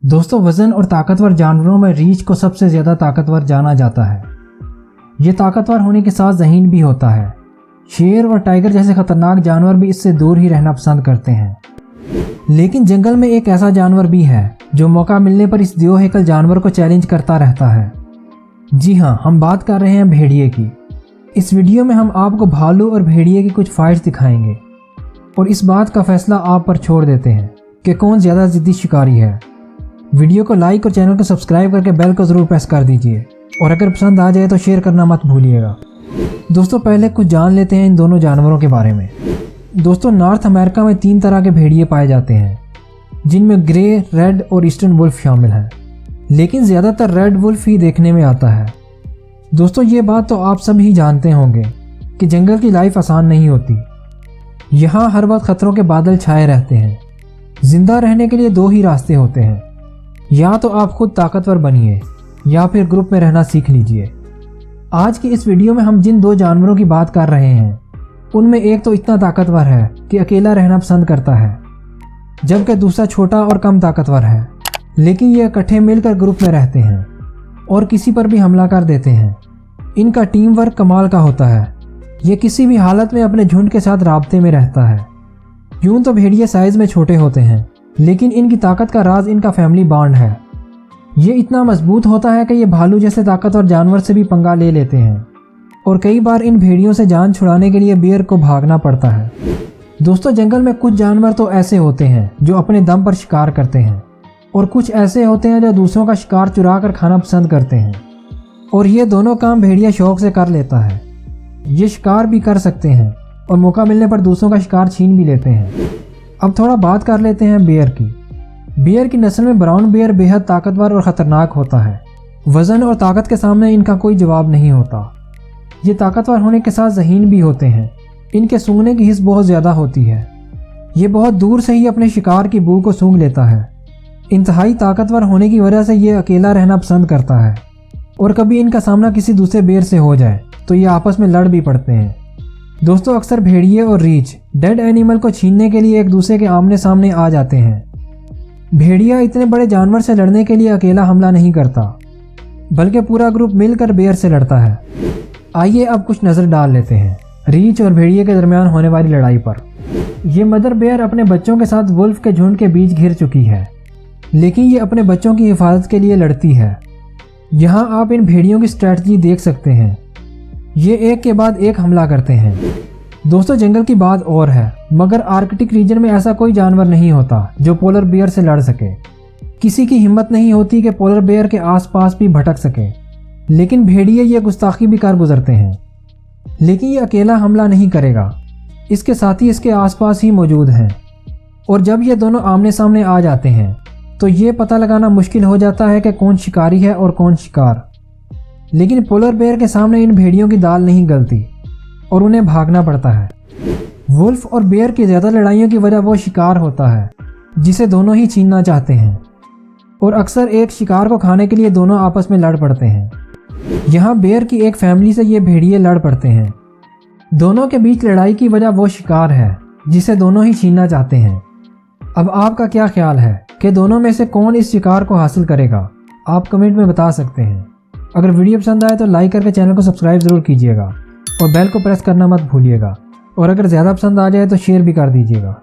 दोस्तों, वज़न और ताकतवर जानवरों में रीछ को सबसे ज़्यादा ताकतवर जाना जाता है। ये ताकतवर होने के साथ ज़हीन भी होता है। शेर और टाइगर जैसे ख़तरनाक जानवर भी इससे दूर ही रहना पसंद करते हैं। लेकिन जंगल में एक ऐसा जानवर भी है जो मौका मिलने पर इस दियो-हेकल जानवर को चैलेंज करता रहता है। जी हाँ, हम बात कर रहे हैं भेड़िए की। इस वीडियो में हम आपको भालू और भेड़िए की कुछ फाइट्स दिखाएंगे और इस बात का फैसला आप पर छोड़ देते हैं कि कौन ज़्यादा ज़िद्दी शिकारी है। वीडियो को लाइक और चैनल को सब्सक्राइब करके बेल को ज़रूर प्रेस कर दीजिए और अगर पसंद आ जाए तो शेयर करना मत भूलिएगा। दोस्तों, पहले कुछ जान लेते हैं इन दोनों जानवरों के बारे में। दोस्तों, नॉर्थ अमेरिका में 3 तरह के भेड़िए पाए जाते हैं, जिनमें ग्रे, रेड और ईस्टर्न वुल्फ शामिल हैं, लेकिन ज़्यादातर रेड वुल्फ ही देखने में आता है। दोस्तों, ये बात तो आप सब ही जानते होंगे कि जंगल की लाइफ आसान नहीं होती। यहाँ हर वक्त खतरों के बादल छाए रहते हैं। जिंदा रहने के लिए 2 ही रास्ते होते हैं, या तो आप खुद ताकतवर बनिए या फिर ग्रुप में रहना सीख लीजिए। आज की इस वीडियो में हम जिन 2 जानवरों की बात कर रहे हैं, उनमें एक तो इतना ताकतवर है कि अकेला रहना पसंद करता है, जबकि दूसरा छोटा और कम ताकतवर है, लेकिन ये इकट्ठे मिलकर ग्रुप में रहते हैं और किसी पर भी हमला कर देते हैं। इनका टीम वर्क कमाल का होता है। ये किसी भी हालत में अपने झुंड के साथ राब्ते में रहता है। यूं तो भेड़िए साइज में छोटे होते हैं, लेकिन इनकी ताकत का राज इनका फैमिली बॉन्ड है। ये इतना मजबूत होता है कि ये भालू जैसे ताकतवर जानवर से भी पंगा ले लेते हैं और कई बार इन भेड़ियों से जान छुड़ाने के लिए बियर को भागना पड़ता है। दोस्तों, जंगल में कुछ जानवर तो ऐसे होते हैं जो अपने दम पर शिकार करते हैं और कुछ ऐसे होते हैं जो दूसरों का शिकार चुरा कर खाना पसंद करते हैं, और ये दोनों काम भेड़िया शौक से कर लेता है। ये शिकार भी कर सकते हैं और मौका मिलने पर दूसरों का शिकार छीन भी लेते हैं। अब थोड़ा बात कर लेते हैं बियर की। बियर की नस्ल में ब्राउन बियर बेहद ताकतवर और ख़तरनाक होता है। वज़न और ताकत के सामने इनका कोई जवाब नहीं होता। ये ताकतवर होने के साथ ज़हीन भी होते हैं। इनके सूंघने की हिस्स बहुत ज़्यादा होती है। ये बहुत दूर से ही अपने शिकार की बू को सूंघ लेता है। इंतहाई ताकतवर होने की वजह से ये अकेला रहना पसंद करता है और कभी इनका सामना किसी दूसरे बेर से हो जाए तो ये आपस में लड़ भी पड़ते हैं। दोस्तों, अक्सर भेड़िए और रीछ डेड एनिमल को छीनने के लिए एक दूसरे के आमने सामने आ जाते हैं। भेड़िया इतने बड़े जानवर से लड़ने के लिए अकेला हमला नहीं करता, बल्कि पूरा ग्रुप मिलकर बेर से लड़ता है। आइए अब कुछ नज़र डाल लेते हैं रीछ और भेड़िए के दरमियान होने वाली लड़ाई पर। ये मदर बेयर अपने बच्चों के साथ वुल्फ के झुंड के बीच घिर चुकी है, लेकिन ये अपने बच्चों की हिफाजत के लिए लड़ती है। यहाँ आप इन भेड़ियों की स्ट्रैटेजी देख सकते हैं। ये एक के बाद एक हमला करते हैं। दोस्तों, जंगल की बात और है, मगर आर्कटिक रीजन में ऐसा कोई जानवर नहीं होता जो पोलर बेयर से लड़ सके। किसी की हिम्मत नहीं होती कि पोलर बेयर के आसपास भी भटक सके, लेकिन भेड़िए ये गुस्ताखी भी कर गुजरते हैं। लेकिन ये अकेला हमला नहीं करेगा, इसके साथी इसके आसपास ही मौजूद हैं, और जब ये दोनों आमने सामने आ जाते हैं तो ये पता लगाना मुश्किल हो जाता है कि कौन शिकारी है और कौन शिकार। लेकिन पोलर बेयर के सामने इन भेड़ियों की दाल नहीं गलती और उन्हें भागना पड़ता है। वुल्फ और बेयर की ज़्यादा लड़ाइयों की वजह वो शिकार होता है जिसे दोनों ही छीनना चाहते हैं, और अक्सर एक शिकार को खाने के लिए दोनों आपस में लड़ पड़ते हैं। यहाँ बेयर की एक फैमिली से ये भेड़िए लड़ पड़ते हैं। दोनों के बीच लड़ाई की वजह वो शिकार है जिसे दोनों ही छीनना चाहते हैं। अब आपका क्या ख्याल है कि दोनों में से कौन इस शिकार को हासिल करेगा? आप कमेंट में बता सकते हैं। अगर वीडियो पसंद आए तो लाइक करके चैनल को सब्सक्राइब ज़रूर कीजिएगा और बेल को प्रेस करना मत भूलिएगा, और अगर ज़्यादा पसंद आ जाए तो शेयर भी कर दीजिएगा।